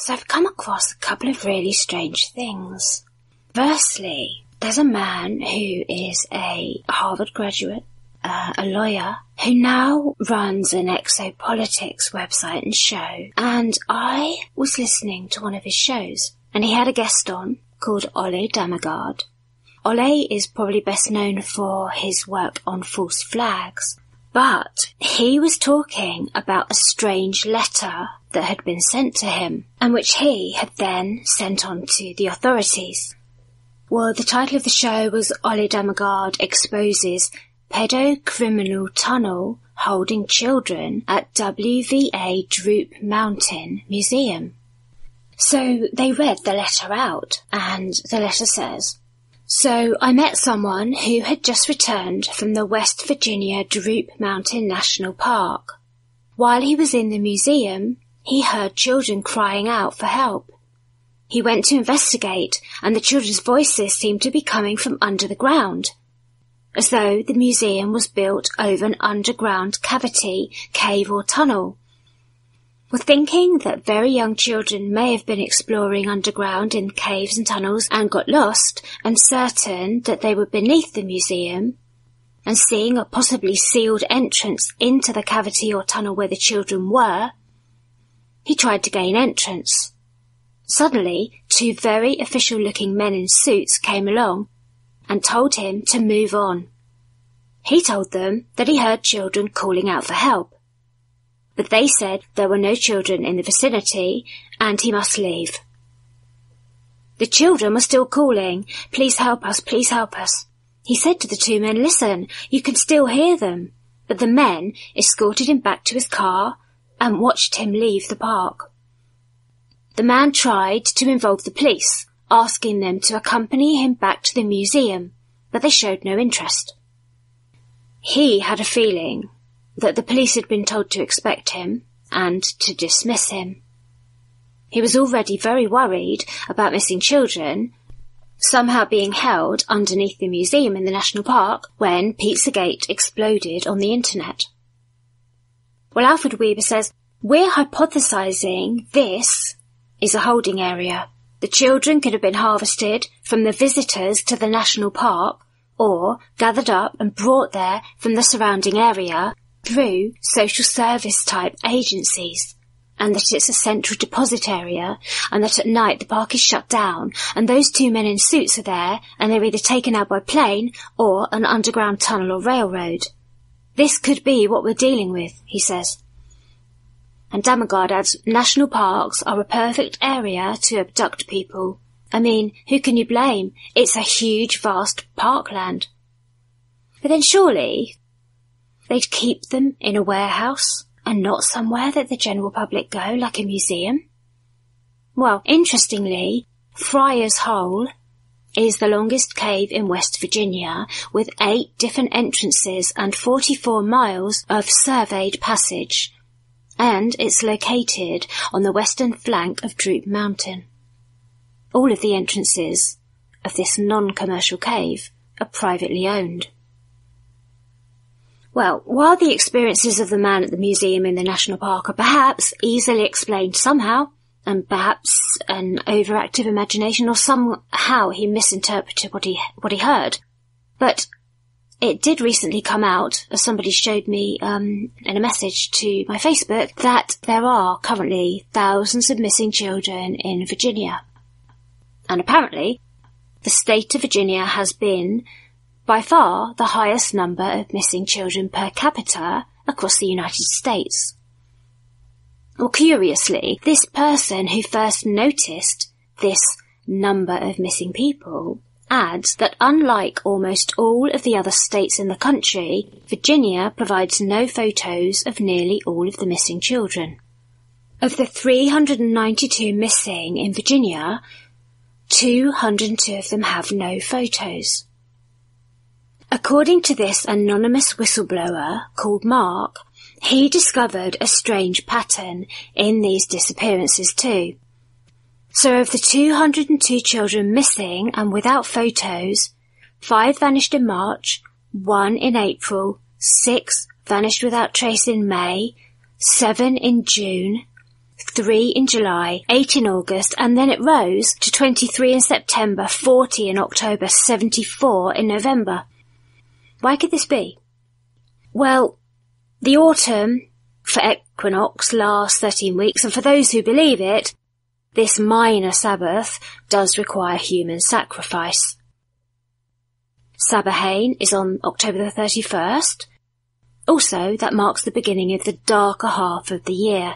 So I've come across a couple of really strange things. Firstly, there's a man who is a Harvard graduate, a lawyer, who now runs an exopolitics website and show. And I was listening to one of his shows, and he had a guest on called Ole Damagard. Ole is probably best known for his work on false flags, but he was talking about a strange letter that had been sent to him, and which he had then sent on to the authorities. Well, the title of the show was Ole Damagard Exposes Pedocriminal Tunnel Holding Children at WVA Droop Mountain Museum. So they read the letter out, and the letter says, "So I met someone who had just returned from the West Virginia Droop Mountain National Park. While he was in the museum, he heard children crying out for help. He went to investigate, and the children's voices seemed to be coming from under the ground, as though the museum was built over an underground cavity, cave or tunnel. Well, thinking that very young children may have been exploring underground in caves and tunnels and got lost, and certain that they were beneath the museum, and seeing a possibly sealed entrance into the cavity or tunnel where the children were, he tried to gain entrance. Suddenly, two very official-looking men in suits came along and told him to move on. He told them that he heard children calling out for help, but they said there were no children in the vicinity and he must leave. The children were still calling, 'Please help us, please help us.' He said to the two men, 'Listen, you can still hear them.' But the men escorted him back to his car and watched him leave the park. The man tried to involve the police, asking them to accompany him back to the museum, but they showed no interest. He had a feeling that the police had been told to expect him and to dismiss him. He was already very worried about missing children somehow being held underneath the museum in the national park when Pizzagate exploded on the internet. Well, Alfred Weber says, "We're hypothesizing this is a holding area. The children could have been harvested from the visitors to the national park or gathered up and brought there from the surrounding area through social service type agencies, and that it's a central deposit area, and that at night the park is shut down, and those two men in suits are there, and they're either taken out by plane or an underground tunnel or railroad. This could be what we're dealing with," he says. And Damagard adds, "National parks are a perfect area to abduct people. I mean, who can you blame? It's a huge, vast parkland. But then surely they'd keep them in a warehouse and not somewhere that the general public go, like a museum." Well, interestingly, Friar's Hole is the longest cave in West Virginia, with 8 different entrances and 44 miles of surveyed passage, and it's located on the western flank of Droop Mountain. All of the entrances of this non-commercial cave are privately owned. Well, while the experiences of the man at the museum in the national park are perhaps easily explained somehow, and perhaps an overactive imagination, or somehow he misinterpreted what he heard, but it did recently come out, as somebody showed me in a message to my Facebook, that there are currently thousands of missing children in Virginia. And apparently, the state of Virginia has been by far the highest number of missing children per capita across the United States. Well, curiously, this person who first noticed this number of missing people adds that unlike almost all of the other states in the country, Virginia provides no photos of nearly all of the missing children. Of the 392 missing in Virginia, 202 of them have no photos. According to this anonymous whistleblower called Mark, he discovered a strange pattern in these disappearances too. So of the 202 children missing and without photos, 5 vanished in March, 1 in April, 6 vanished without trace in May, 7 in June, 3 in July, 8 in August, and then it rose to 23 in September, 40 in October, 74 in November. Why could this be? Well, the autumn for equinox lasts 13 weeks, and for those who believe it, this minor Sabbath does require human sacrifice. Sabbathane is on October the 31st. Also, that marks the beginning of the darker half of the year.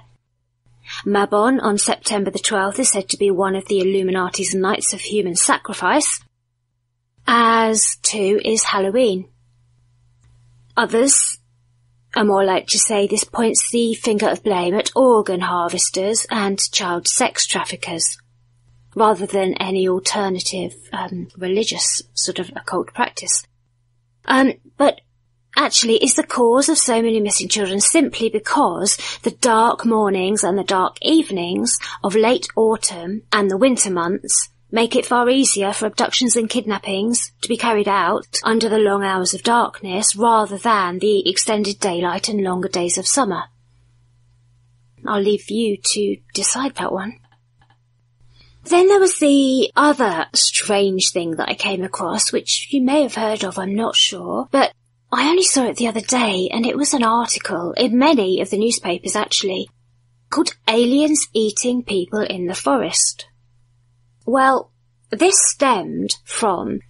Mabon on September the 12th is said to be one of the Illuminati's nights of human sacrifice, as too is Halloween. Others are more like to say this points the finger of blame at organ harvesters and child sex traffickers, rather than any alternative religious sort of occult practice. But actually, is the cause of so many missing children simply because the dark mornings and the dark evenings of late autumn and the winter months make it far easier for abductions and kidnappings to be carried out under the long hours of darkness rather than the extended daylight and longer days of summer? I'll leave you to decide that one. Then there was the other strange thing that I came across, which you may have heard of, I'm not sure, but I only saw it the other day, and it was an article in many of the newspapers actually, called Aliens Eating People in the Forest. Well, this stemmed from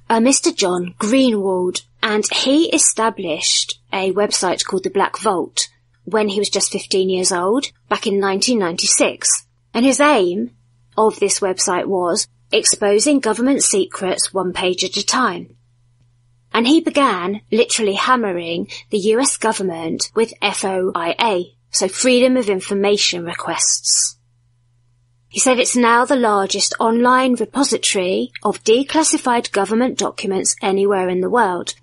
Mr. John Greenwald, and he established a website called the Black Vault when he was just 15 years old, back in 1996. And his aim of this website was exposing government secrets one page at a time. And he began literally hammering the US government with FOIA, so Freedom of Information requests. He said it's now the largest online repository of declassified government documents anywhere in the world,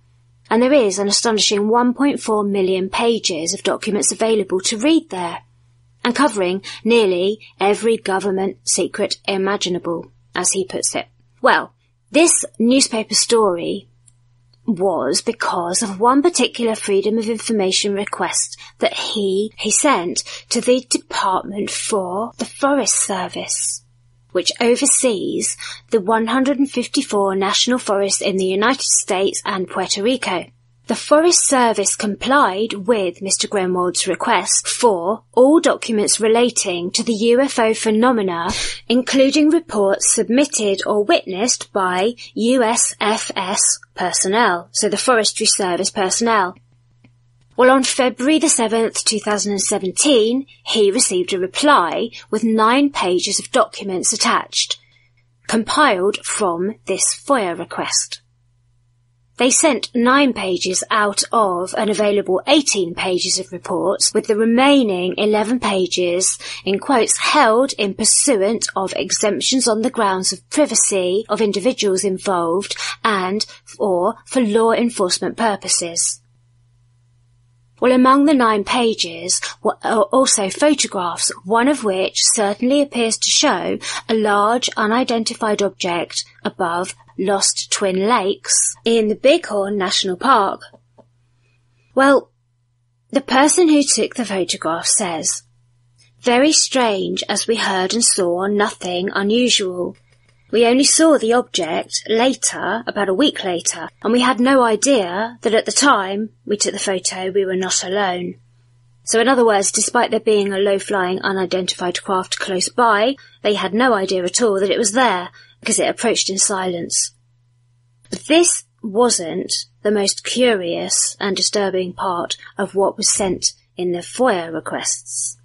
and there is an astonishing 1.4 million pages of documents available to read there, and covering nearly every government secret imaginable, as he puts it. Well, this newspaper story was because of one particular Freedom of Information request that he sent to the Department for the Forest Service, which oversees the 154 national forests in the United States and Puerto Rico. The Forest Service complied with Mr. Greenwald's request for all documents relating to the UFO phenomena, including reports submitted or witnessed by USFS personnel, so the Forestry Service personnel. Well, on February the 7th, 2017, he received a reply with 9 pages of documents attached, compiled from this FOIA request. They sent 9 pages out of an available 18 pages of reports, with the remaining 11 pages, in quotes, held in pursuant of exemptions on the grounds of privacy of individuals involved and or for law enforcement purposes. Well, among the 9 pages were also photographs, one of which certainly appears to show a large unidentified object above Lost Twin Lakes in the Bighorn National Park. Well, the person who took the photograph says, "Very strange, as we heard and saw nothing unusual. We only saw the object later, about a week later, and we had no idea that at the time we took the photo we were not alone." So in other words, despite there being a low-flying unidentified craft close by, they had no idea at all that it was there, because it approached in silence. But this wasn't the most curious and disturbing part of what was sent in the FOIA requests.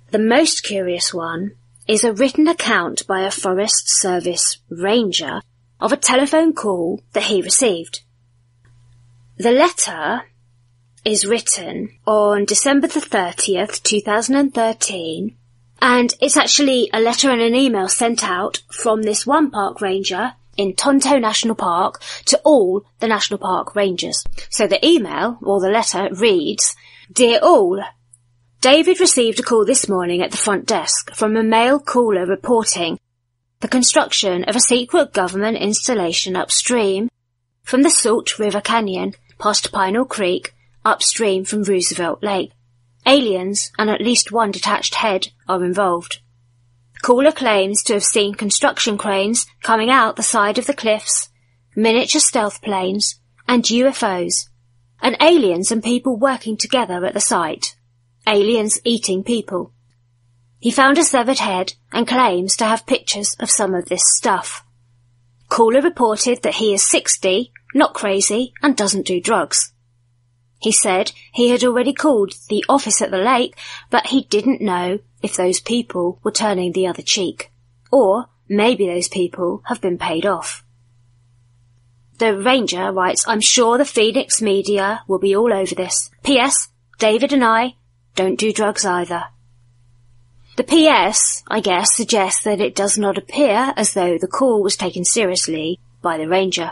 The most curious one is a written account by a Forest Service ranger of a telephone call that he received. The letter is written on December the 30th, 2013, and it's actually a letter and an email sent out from this one park ranger in Tonto National Park to all the National Park rangers. So the email, or the letter, reads, "Dear all, David received a call this morning at the front desk from a male caller reporting the construction of a secret government installation upstream from the Salt River Canyon past Pinal Creek upstream from Roosevelt Lake. aliens and at least one detached head are involved. Caller claims to have seen construction cranes coming out the side of the cliffs, miniature stealth planes, and UFOs, and aliens and people working together at the site. Aliens eating people. He found a severed head and claims to have pictures of some of this stuff. Caller reported that he is 60, not crazy, and doesn't do drugs. He said he had already called the office at the lake, but he didn't know if those people were turning the other cheek. Or maybe those people have been paid off. The ranger writes, I'm sure the Phoenix media will be all over this. P.S. David and I don't do drugs either. The P.S., I guess, suggests that it does not appear as though the call was taken seriously by the ranger.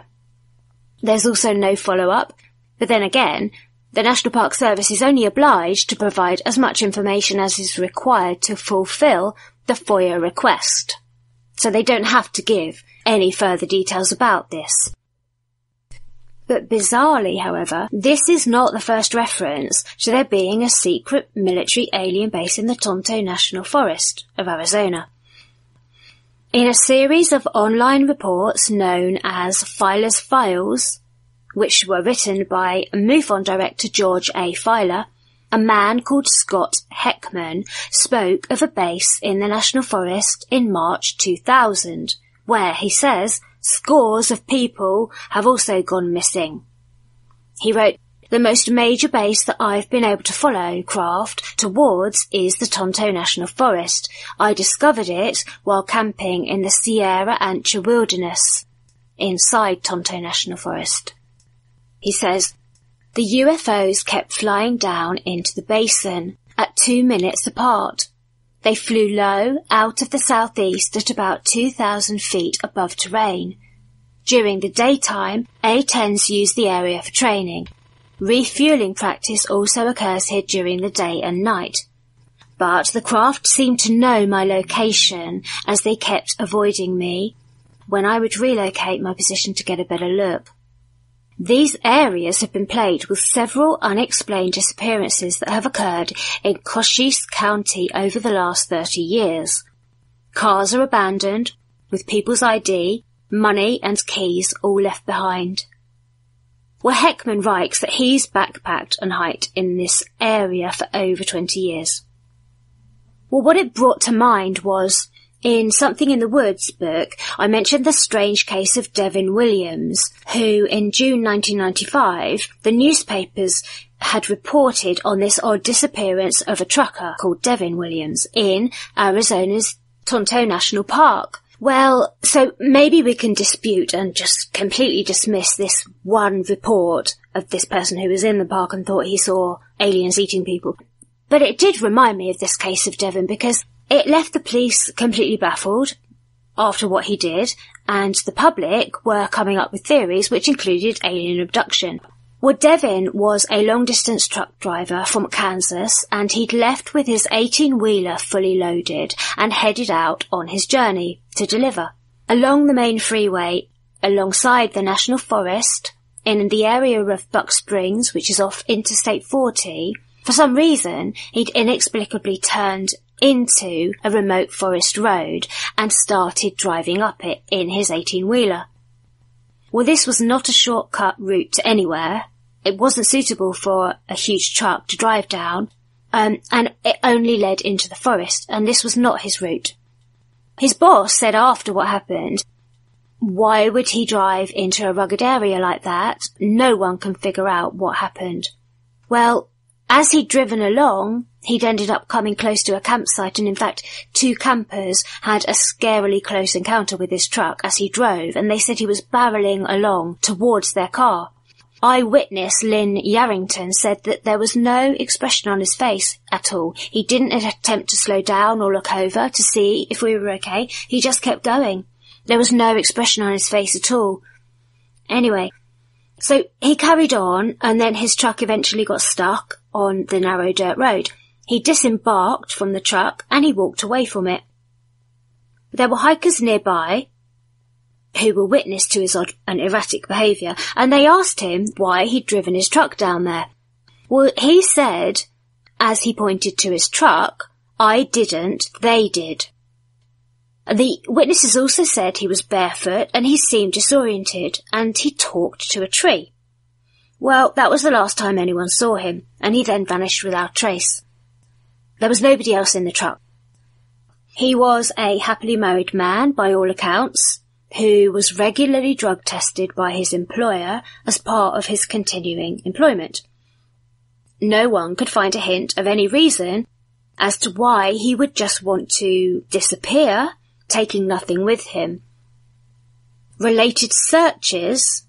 There's also no follow-up, but then again, the National Park Service is only obliged to provide as much information as is required to fulfil the FOIA request, so they don't have to give any further details about this. But bizarrely, however, this is not the first reference to there being a secret military alien base in the Tonto National Forest of Arizona. In a series of online reports known as Filer's Files, which were written by MUFON director George A. Filer, a man called Scott Heckman spoke of a base in the National Forest in March 2000, where, he says, scores of people have also gone missing. He wrote, the most major base that I've been able to follow craft towards is the Tonto National Forest. I discovered it while camping in the Sierra Ancha Wilderness, inside Tonto National Forest. He says, the UFOs kept flying down into the basin at 2 minutes apart. They flew low out of the southeast at about 2,000 feet above terrain. During the daytime, A-10s use the area for training. Refueling practice also occurs here during the day and night. But the craft seemed to know my location as they kept avoiding me when I would relocate my position to get a better look. These areas have been plagued with several unexplained disappearances that have occurred in Cochise County over the last 30 years. Cars are abandoned, with people's ID, money and keys all left behind. Well, Heckman writes that he's backpacked and hiked in this area for over 20 years. Well, what it brought to mind was, in Something in the Woods book, I mentioned the strange case of Devin Williams, who in June 1995, the newspapers had reported on this odd disappearance of a trucker called Devin Williams in Arizona's Tonto National Park. Well, so maybe we can dispute and just completely dismiss this one report of this person who was in the park and thought he saw aliens eating people. But it did remind me of this case of Devin because it left the police completely baffled after what he did, and the public were coming up with theories which included alien abduction. Well, Devin was a long-distance truck driver from Kansas, and he'd left with his 18-wheeler fully loaded and headed out on his journey to deliver. Along the main freeway, alongside the National Forest, in the area of Buck Springs, which is off Interstate 40, for some reason, he'd inexplicably turned into a remote forest road and started driving up it in his 18-wheeler. Well, this was not a shortcut route to anywhere. It wasn't suitable for a huge truck to drive down, and it only led into the forest, and this was not his route. His boss said after what happened, why would he drive into a rugged area like that? No one can figure out what happened. Well, as he'd driven along, he'd ended up coming close to a campsite, and in fact, 2 campers had a scarily close encounter with his truck as he drove, and they said he was barreling along towards their car. Eyewitness Lynn Yarrington said that there was no expression on his face at all. He didn't attempt to slow down or look over to see if we were okay. He just kept going. There was no expression on his face at all. Anyway, so he carried on, and then his truck eventually got stuck on the narrow dirt road. He disembarked from the truck and he walked away from it. There were hikers nearby who were witness to his odd and erratic behaviour, and they asked him why he'd driven his truck down there. Well, he said as he pointed to his truck, "I didn't, they did." The witnesses also said he was barefoot and he seemed disoriented and he talked to a tree. Well, that was the last time anyone saw him, and he then vanished without trace. There was nobody else in the truck. He was a happily married man, by all accounts, who was regularly drug tested by his employer as part of his continuing employment. No one could find a hint of any reason as to why he would just want to disappear, taking nothing with him. Related searches,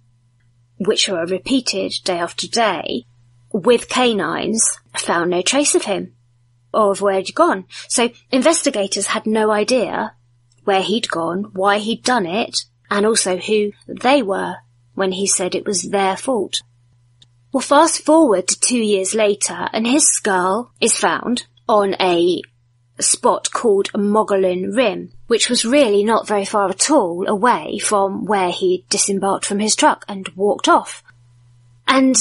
which were repeated day after day, with canines, found no trace of him or of where he'd gone. So investigators had no idea where he'd gone, why he'd done it, and also who they were when he said it was their fault. Well, fast forward to 2 years later, and his skull is found on a spot called Mogollon Rim, which was really not very far at all away from where he disembarked from his truck and walked off. And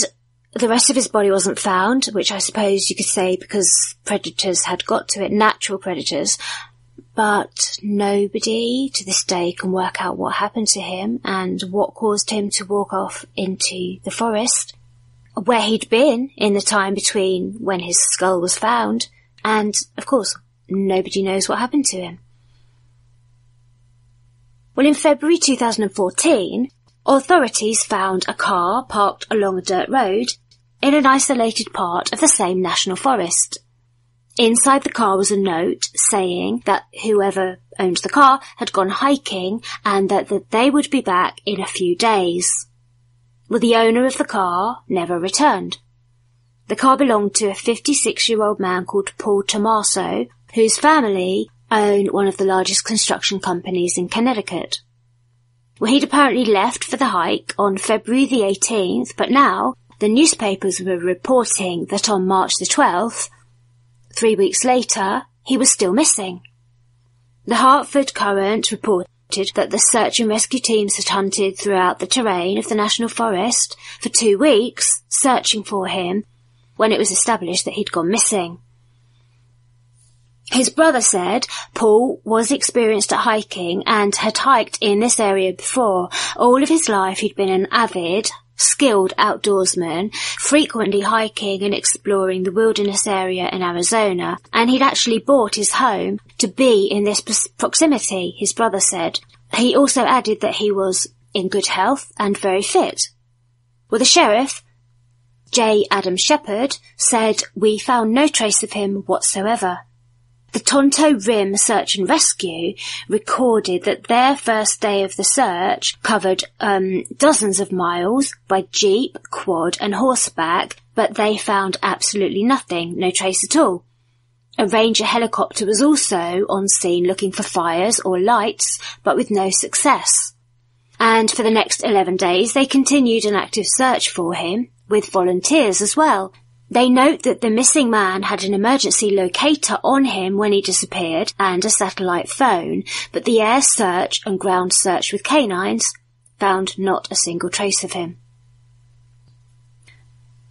the rest of his body wasn't found, which I suppose you could say because predators had got to it, natural predators, but nobody to this day can work out what happened to him and what caused him to walk off into the forest, where he'd been in the time between when his skull was found, and, of course, nobody knows what happened to him. Well, in February 2014, authorities found a car parked along a dirt road in an isolated part of the same national forest. Inside the car was a note saying that whoever owned the car had gone hiking and that they would be back in a few days. Well, the owner of the car never returned. The car belonged to a 56-year-old man called Paul Tomaso, whose family own one of the largest construction companies in Connecticut. Well, he'd apparently left for the hike on February the 18th, but now the newspapers were reporting that on March the 12th, 3 weeks later, he was still missing. The Hartford Courant reported that the search and rescue teams had hunted throughout the terrain of the National Forest for 2 weeks, searching for him, when it was established that he'd gone missing. His brother said Paul was experienced at hiking and had hiked in this area before. All of his life he'd been an avid, skilled outdoorsman, frequently hiking and exploring the wilderness area in Arizona, and he'd actually bought his home to be in this proximity, his brother said. He also added that he was in good health and very fit. Well, the sheriff, J. Adam Shepard, said, "We found no trace of him whatsoever." The Tonto Rim Search and Rescue recorded that their first day of the search covered dozens of miles by jeep, quad and horseback, but they found absolutely nothing, no trace at all. A ranger helicopter was also on scene looking for fires or lights, but with no success. And for the next 11 days they continued an active search for him, with volunteers as well. They note that the missing man had an emergency locator on him when he disappeared and a satellite phone, but the air search and ground search with canines found not a single trace of him.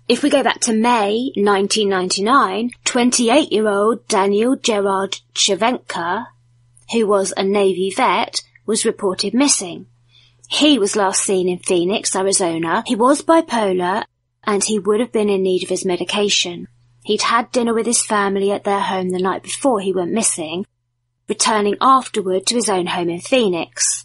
If we go back to May 1999, 28-year-old Daniel Girard Chevenka, who was a Navy vet, was reported missing. He was last seen in Phoenix, Arizona. He was bipolar and he would have been in need of his medication. He'd had dinner with his family at their home the night before he went missing, returning afterward to his own home in Phoenix.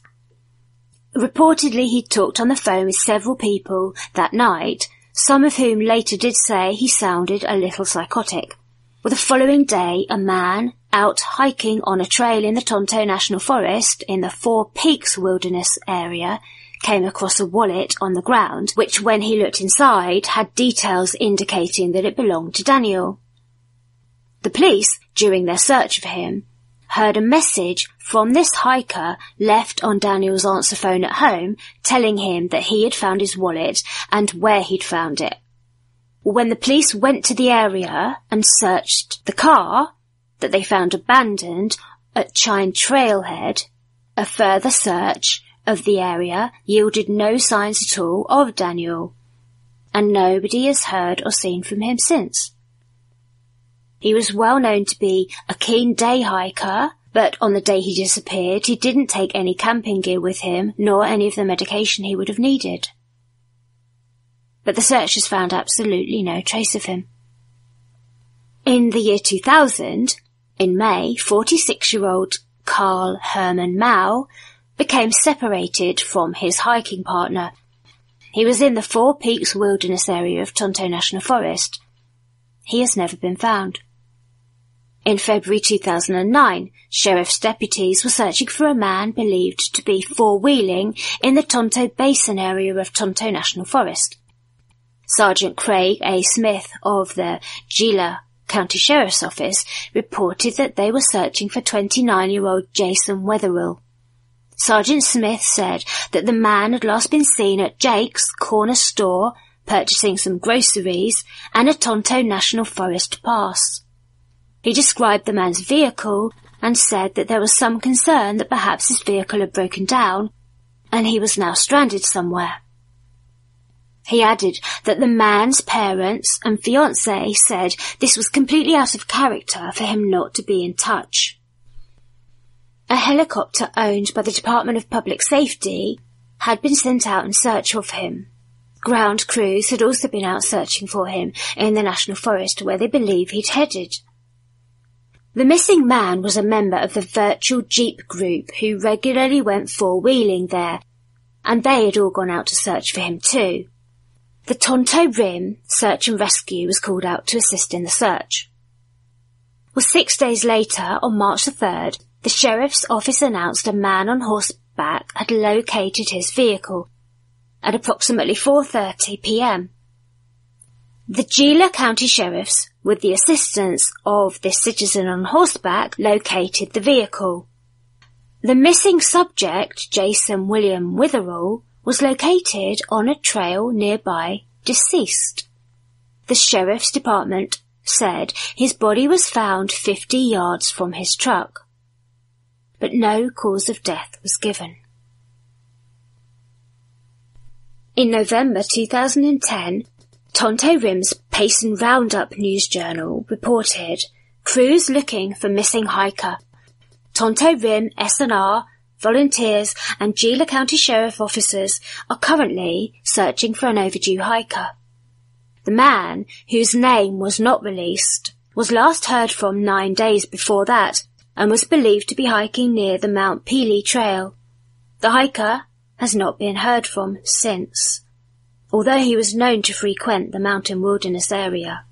Reportedly, he'd talked on the phone with several people that night, some of whom later did say he sounded a little psychotic. Well, the following day, a man out hiking on a trail in the Tonto National Forest in the Four Peaks Wilderness area came across a wallet on the ground, which when he looked inside had details indicating that it belonged to Daniel. The police, during their search of him, heard a message from this hiker left on Daniel's answer phone at home telling him that he had found his wallet and where he'd found it. When the police went to the area and searched the car that they found abandoned at Chine Trailhead, a further search of the area yielded no signs at all of Daniel, and nobody has heard or seen from him since. He was well known to be a keen day hiker, but on the day he disappeared, he didn't take any camping gear with him, nor any of the medication he would have needed. But the searchers found absolutely no trace of him. In the year 2000, in May, 46-year-old Carl Herman Mao became separated from his hiking partner. He was in the Four Peaks Wilderness area of Tonto National Forest. He has never been found. In February 2009, sheriff's deputies were searching for a man believed to be four-wheeling in the Tonto Basin area of Tonto National Forest. Sergeant Craig A. Smith of the Gila County Sheriff's Office reported that they were searching for 29-year-old Jason Wetherill. Sergeant Smith said that the man had last been seen at Jake's corner store purchasing some groceries and a Tonto National Forest pass. He described the man's vehicle and said that there was some concern that perhaps his vehicle had broken down and he was now stranded somewhere. He added that the man's parents and fiancée said this was completely out of character for him not to be in touch. A helicopter owned by the Department of Public Safety had been sent out in search of him. Ground crews had also been out searching for him in the National Forest where they believe he'd headed. The missing man was a member of the virtual Jeep group who regularly went four-wheeling there, and they had all gone out to search for him too. The Tonto Rim Search and Rescue was called out to assist in the search. Well, 6 days later, on March the 3rd, the Sheriff's Office announced a man on horseback had located his vehicle at approximately 4:30 p.m. The Gila County Sheriffs, with the assistance of this citizen on horseback, located the vehicle. The missing subject, Jason William Wetherill, was located on a trail nearby, deceased. The Sheriff's Department said his body was found 50 yards from his truck, but no cause of death was given. In November 2010, Tonto Rim's Payson Roundup News Journal reported crews looking for missing hiker. Tonto Rim S&R, volunteers and Gila County Sheriff officers are currently searching for an overdue hiker. The man, whose name was not released, was last heard from 9 days before that and was believed to be hiking near the Mount Pelee Trail. The hiker has not been heard from since, although he was known to frequent the mountain wilderness area.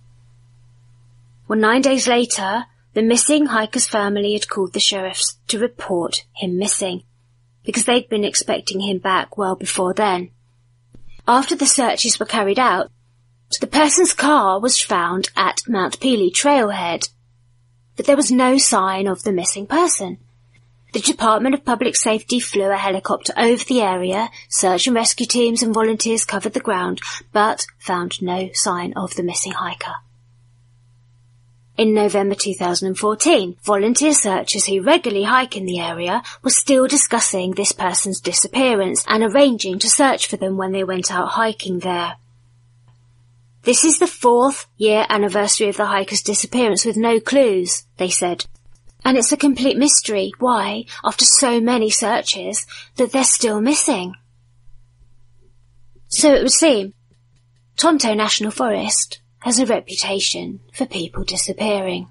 Well, 9 days later, the missing hiker's family had called the sheriffs to report him missing, because they'd been expecting him back well before then. After the searches were carried out, the person's car was found at Mount Pelee Trailhead, but there was no sign of the missing person. The Department of Public Safety flew a helicopter over the area, search and rescue teams and volunteers covered the ground, but found no sign of the missing hiker. In November 2014, volunteer searchers who regularly hike in the area were still discussing this person's disappearance and arranging to search for them when they went out hiking there. This is the 4th year anniversary of the hiker's disappearance with no clues, they said. And it's a complete mystery why, after so many searches, that they're still missing. So it would seem, Tonto National Forest has a reputation for people disappearing,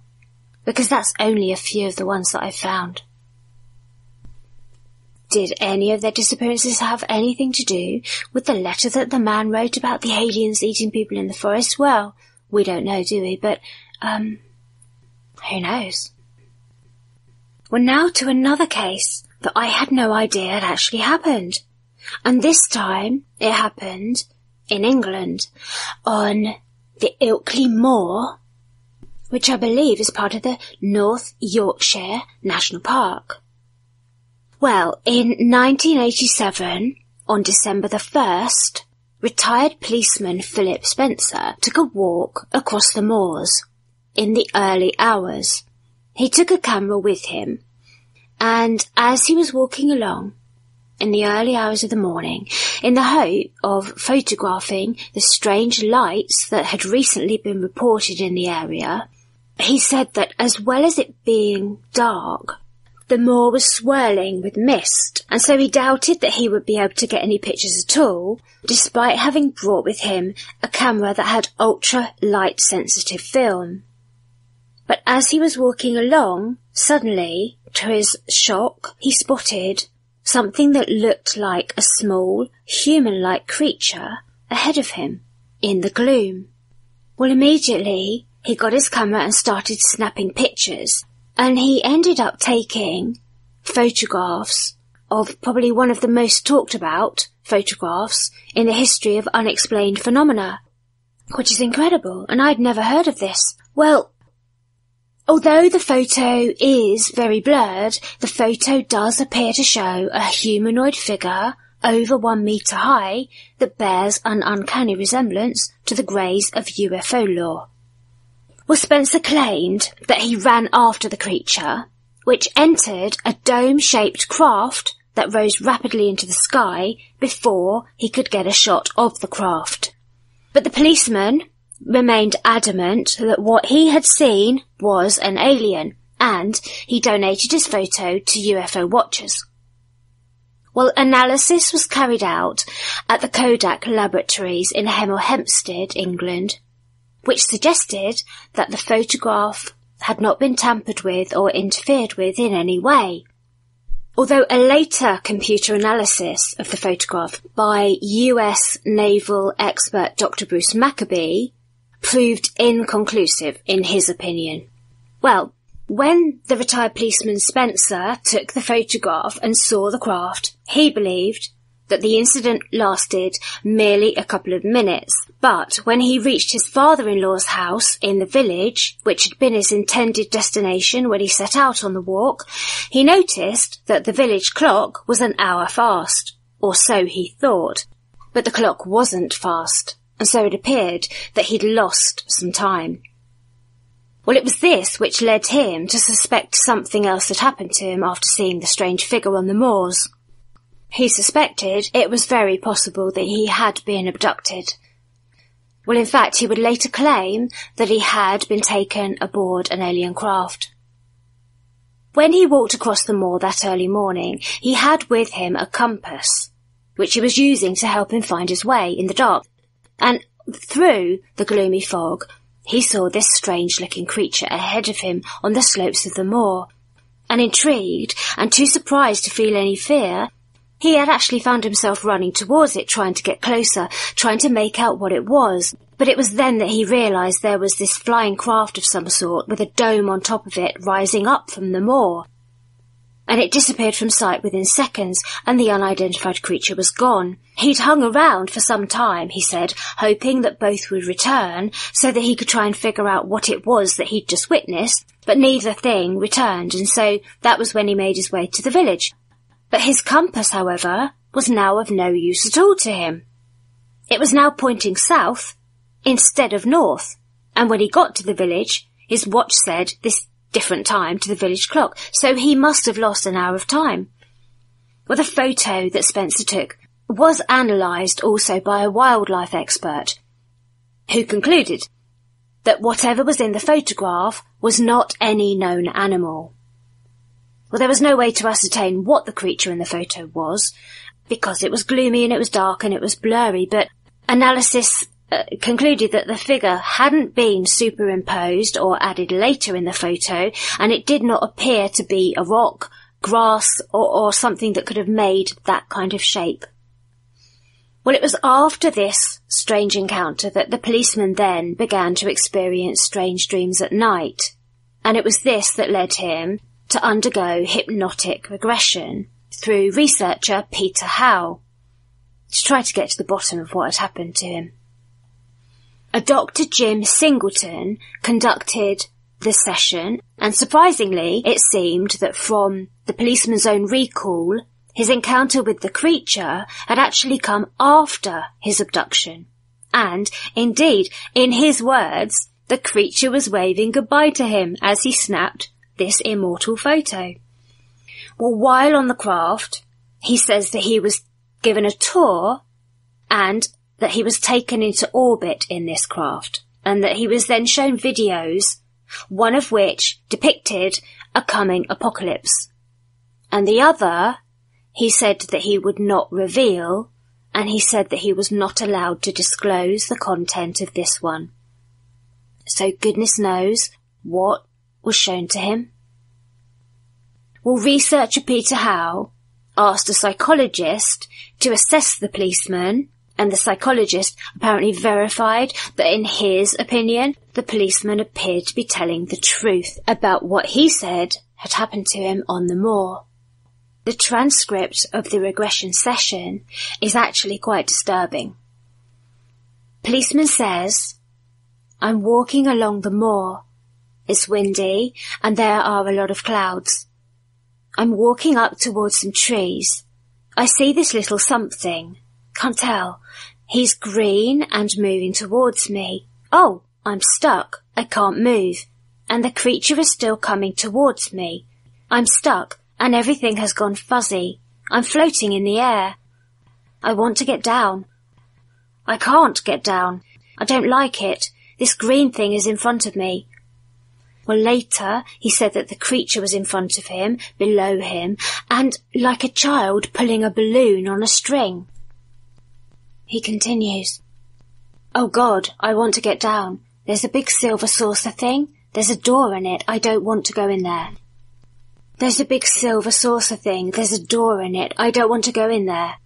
because that's only a few of the ones that I've found. Did any of their disappearances have anything to do with the letter that the man wrote about the aliens eating people in the forest? Well, we don't know, do we? But, who knows? Well, now to another case that I had no idea had actually happened. And this time it happened in England on the Ilkley Moor, which I believe is part of the North Yorkshire National Park. Well, in 1987, on December the 1st, retired policeman Philip Spencer took a walk across the moors in the early hours. He took a camera with him, and as he was walking along in the early hours of the morning, in the hope of photographing the strange lights that had recently been reported in the area, He said that as well as it being dark, the moor was swirling with mist, and so he doubted that he would be able to get any pictures at all, despite having brought with him a camera that had ultra-light sensitive film. But as he was walking along, suddenly, to his shock, he spotted something that looked like a small, human-like creature ahead of him, in the gloom. Well, immediately, he got his camera and started snapping pictures, and he ended up taking photographs of probably one of the most talked about photographs in the history of unexplained phenomena, which is incredible, and I'd never heard of this. Well, although the photo is very blurred, the photo does appear to show a humanoid figure over 1 metre high that bears an uncanny resemblance to the greys of UFO lore. Well, Spencer claimed that he ran after the creature, which entered a dome-shaped craft that rose rapidly into the sky before he could get a shot of the craft. But the policeman remained adamant that what he had seen was an alien, and he donated his photo to UFO watchers. Well, analysis was carried out at the Kodak laboratories in Hemel Hempstead, England, which suggested that the photograph had not been tampered with or interfered with in any way. Although a later computer analysis of the photograph by US naval expert Dr. Bruce Maccabee proved inconclusive in his opinion. Well, when the retired policeman Spencer took the photograph and saw the craft, he believed that the incident lasted merely a couple of minutes. But when he reached his father-in-law's house in the village, which had been his intended destination when he set out on the walk, he noticed that the village clock was an hour fast, or so he thought. But the clock wasn't fast, and so it appeared that he'd lost some time. Well, it was this which led him to suspect something else had happened to him after seeing the strange figure on the moors. He suspected it was very possible that he had been abducted. Well, in fact, he would later claim that he had been taken aboard an alien craft. When he walked across the moor that early morning, he had with him a compass, which he was using to help him find his way in the dark. And through the gloomy fog, he saw this strange-looking creature ahead of him on the slopes of the moor. And intrigued, and too surprised to feel any fear, he had actually found himself running towards it, trying to get closer, trying to make out what it was. But it was then that he realised there was this flying craft of some sort with a dome on top of it rising up from the moor. And it disappeared from sight within seconds, and the unidentified creature was gone. He'd hung around for some time, he said, hoping that both would return, so that he could try and figure out what it was that he'd just witnessed, but neither thing returned, and so that was when he made his way to the village. But his compass, however, was now of no use at all to him. It was now pointing south instead of north, and when he got to the village, his watch said this different time to the village clock, so he must have lost an hour of time. Well, the photo that Spencer took was analysed also by a wildlife expert, who concluded that whatever was in the photograph was not any known animal. Well, there was no way to ascertain what the creature in the photo was, because it was gloomy and it was dark and it was blurry, but analysis concluded that the figure hadn't been superimposed or added later in the photo, and it did not appear to be a rock, grass, or something that could have made that kind of shape. Well, it was after this strange encounter that the policeman then began to experience strange dreams at night, and it was this that led him to undergo hypnotic regression through researcher Peter Howe, to try to get to the bottom of what had happened to him. A Dr. Jim Singleton conducted the session, and surprisingly, it seemed that from the policeman's own recall, his encounter with the creature had actually come after his abduction. And, indeed, in his words, the creature was waving goodbye to him as he snapped this immortal photo. Well, while on the craft, he says that he was given a tour and that he was taken into orbit in this craft, and that he was then shown videos one of which depicted a coming apocalypse, and the other he said that he would not reveal, and he said that he was not allowed to disclose the content of this one. So goodness knows what was shown to him. Well, researcher Peter Howe asked a psychologist to assess the policeman, and the psychologist apparently verified that in his opinion, the policeman appeared to be telling the truth about what he said had happened to him on the moor. The transcript of the regression session is actually quite disturbing. Policeman says, "I'm walking along the moor. It's windy and there are a lot of clouds. I'm walking up towards some trees. I see this little something. Can't tell. He's green and moving towards me. Oh, I'm stuck. I can't move. And the creature is still coming towards me. I'm stuck and everything has gone fuzzy. I'm floating in the air. I want to get down. I can't get down. I don't like it. This green thing is in front of me." Well, later he said that the creature was in front of him, below him, and like a child pulling a balloon on a string. He continues, "Oh God, I want to get down. There's a big silver saucer thing. There's a door in it. I don't want to go in there. There's a big silver saucer thing. There's a door in it. I don't want to go in there.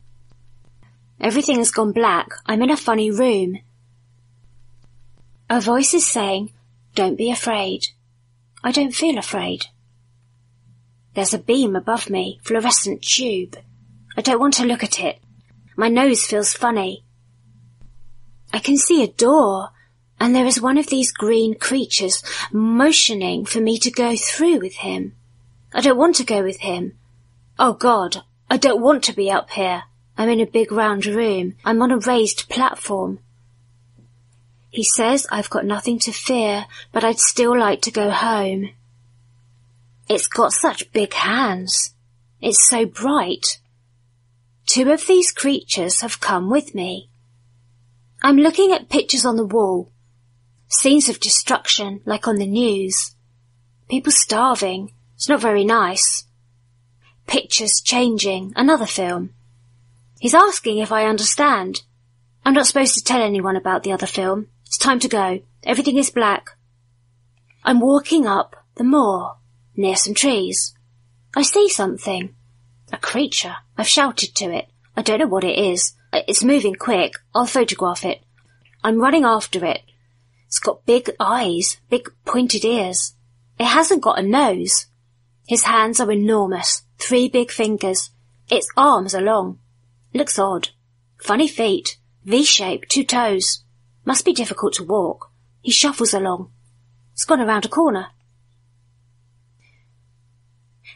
Everything has gone black. I'm in a funny room. A voice is saying, 'Don't be afraid.' I don't feel afraid. There's a beam above me, fluorescent tube. I don't want to look at it. My nose feels funny. I can see a door, and there is one of these green creatures motioning for me to go through with him. I don't want to go with him. Oh God, I don't want to be up here. I'm in a big round room. I'm on a raised platform. He says I've got nothing to fear, but I'd still like to go home. It's got such big hands. It's so bright. 2 of these creatures have come with me. I'm looking at pictures on the wall. Scenes of destruction, like on the news. People starving. It's not very nice. Pictures changing. Another film. He's asking if I understand. I'm not supposed to tell anyone about the other film. It's time to go. Everything is black. I'm walking up the moor, near some trees. I see something. A creature. I've shouted to it. I don't know what it is. It's moving quick. I'll photograph it. I'm running after it. It's got big eyes, big pointed ears. It hasn't got a nose. His hands are enormous, 3 big fingers. Its arms are long. Looks odd. Funny feet, V-shape, 2 toes. Must be difficult to walk. He shuffles along. It's gone around a corner.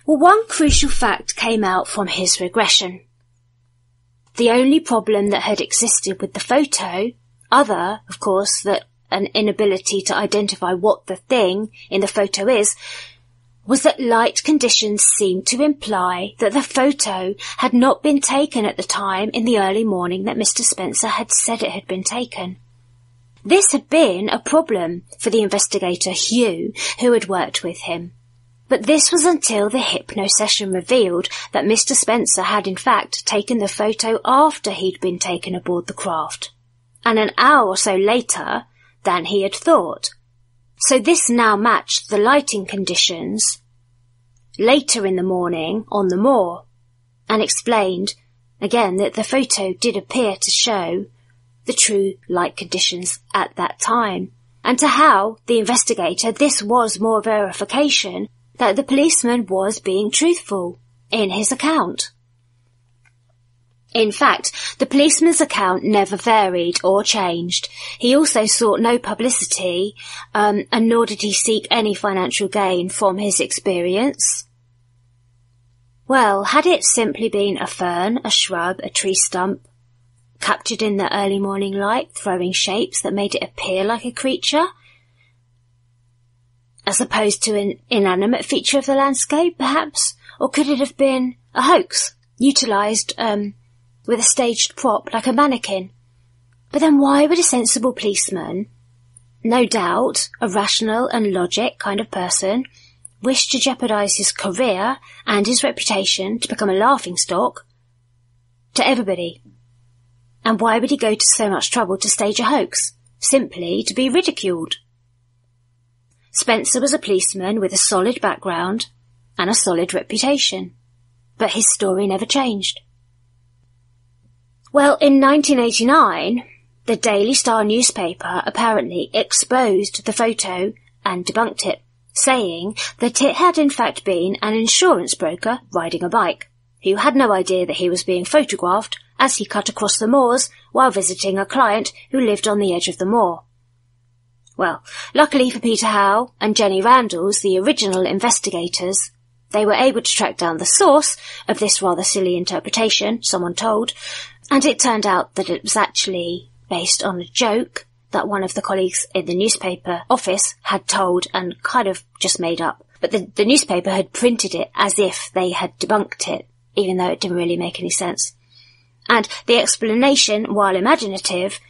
Well, one crucial fact came out from his regression. The only problem that had existed with the photo, other, of course, that an inability to identify what the thing in the photo is, was that light conditions seemed to imply that the photo had not been taken at the time in the early morning that Mr. Spencer had said it had been taken. This had been a problem for the investigator Hugh, who had worked with him. But this was until the hypno session revealed that Mr. Spencer had in fact taken the photo after he'd been taken aboard the craft, and an hour or so later than he had thought. So this now matched the lighting conditions later in the morning on the moor, and explained, again, that the photo did appear to show the true light conditions at that time. And to Howe, the investigator, this was more verification that the policeman was being truthful in his account. In fact, the policeman's account never varied or changed. He also sought no publicity, and nor did he seek any financial gain from his experience. Well, had it simply been a fern, a shrub, a tree stump, captured in the early morning light, throwing shapes that made it appear like a creature, as opposed to an inanimate feature of the landscape, perhaps? Or could it have been a hoax, utilised with a staged prop like a mannequin? But then why would a sensible policeman no doubt a rational and logic kind of person, wished to jeopardise his career and his reputation to become a laughingstock to everybody. And why would he go to so much trouble to stage a hoax? Simply to be ridiculed. Spencer was a policeman with a solid background and a solid reputation, but his story never changed. Well, in 1989, the Daily Star newspaper apparently exposed the photo and debunked it, saying that it had in fact been an insurance broker riding a bike, who had no idea that he was being photographed as he cut across the moors while visiting a client who lived on the edge of the moor. Well, luckily for Peter Howe and Jenny Randalls, the original investigators, they were able to track down the source of this rather silly interpretation, someone told, and it turned out that it was actually based on a joke that one of the colleagues in the newspaper office had told and kind of just made up. But the newspaper had printed it as if they had debunked it, even though it didn't really make any sense. And the explanation, while imaginative,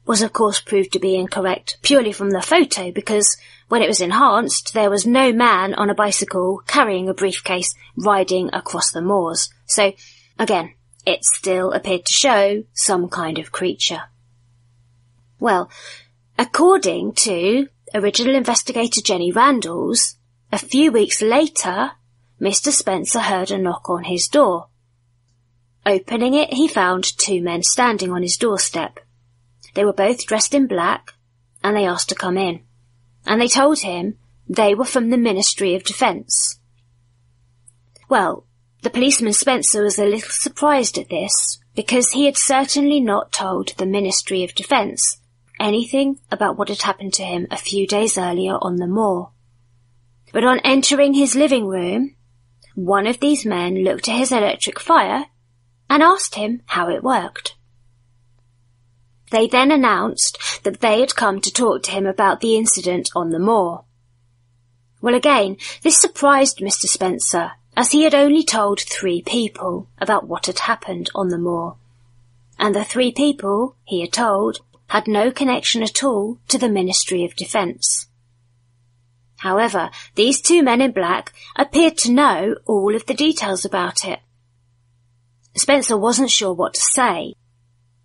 was of course proved to be incorrect purely from the photo, because when it was enhanced, there was no man on a bicycle carrying a briefcase riding across the moors. So, again, it still appeared to show some kind of creature. Well, according to original investigator Jenny Randalls, a few weeks later, Mr. Spencer heard a knock on his door. Opening it, he found two men standing on his doorstep. They were both dressed in black, and they asked to come in. And they told him they were from the Ministry of Defence. Well, the policeman Spencer was a little surprised at this, because he had certainly not told the Ministry of Defence anything about what had happened to him a few days earlier on the moor. But on entering his living room, one of these men looked at his electric fire and asked him how it worked. They then announced that they had come to talk to him about the incident on the moor. Well, again, this surprised Mr. Spencer, as he had only told 3 people about what had happened on the moor. And the 3 people, he had told, had no connection at all to the Ministry of Defence. However, these 2 men in black appeared to know all of the details about it. Spencer wasn't sure what to say,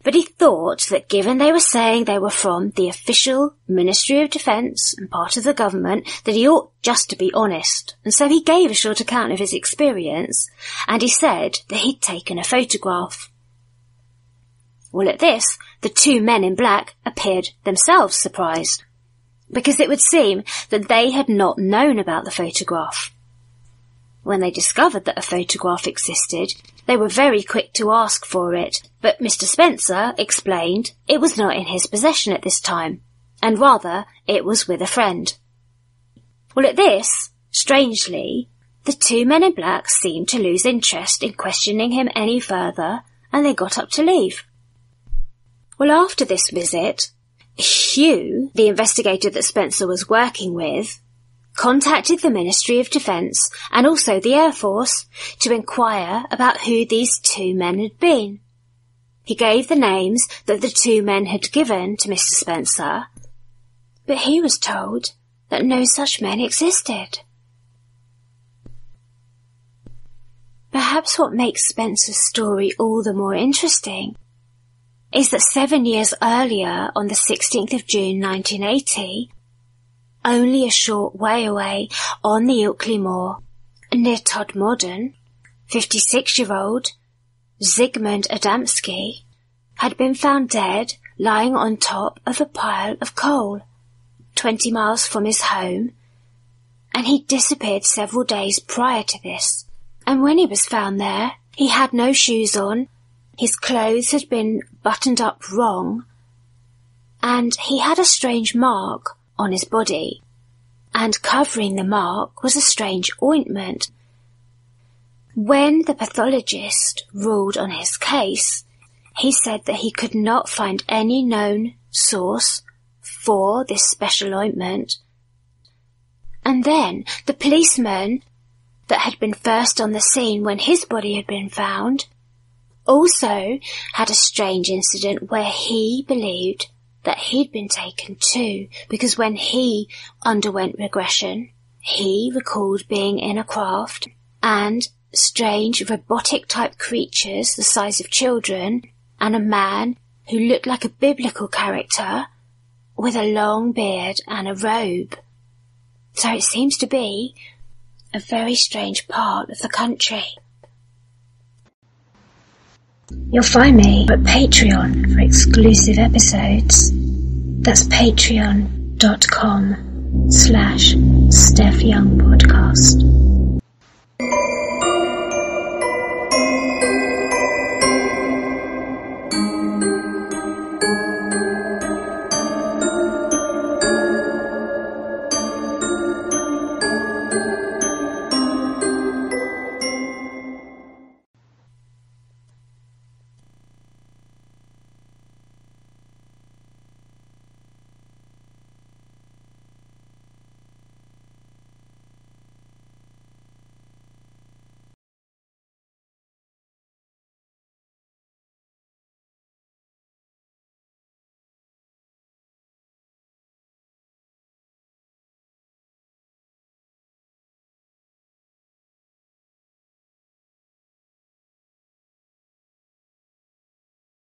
but he thought that given they were saying they were from the official Ministry of Defence and part of the government, that he ought just to be honest, and so he gave a short account of his experience, and he said that he'd taken a photograph. Well, at this, the 2 men in black appeared themselves surprised, because it would seem that they had not known about the photograph. When they discovered that a photograph existed, they were very quick to ask for it, but Mr. Spencer explained it was not in his possession at this time, and rather it was with a friend. Well, at this, strangely, the 2 men in black seemed to lose interest in questioning him any further, and they got up to leave. Well, after this visit, Hugh, the investigator that Spencer was working with, contacted the Ministry of Defence and also the Air Force to inquire about who these 2 men had been. He gave the names that the 2 men had given to Mr. Spencer, but he was told that no such men existed. Perhaps what makes Spencer's story all the more interesting is that 7 years earlier, on the 16th of June 1980, only a short way away on the Ilkley Moor, near Todmorden, 56-year-old Zigmund Adamski had been found dead lying on top of a pile of coal, 20 miles from his home, and he disappeared several days prior to this. And when he was found there, he had no shoes on, his clothes had been buttoned up wrong, and he had a strange mark on his body, and covering the mark was a strange ointment. When the pathologist ruled on his case, he said that he could not find any known source for this special ointment. And then the policeman that had been first on the scene when his body had been found also had a strange incident where he believed that he'd been taken too, because when he underwent regression, he recalled being in a craft and strange robotic-type creatures the size of children, and a man who looked like a biblical character with a long beard and a robe. So it seems to be a very strange part of the country. You'll find me at Patreon for exclusive episodes. That's patreon.com/StephYoungPodcast.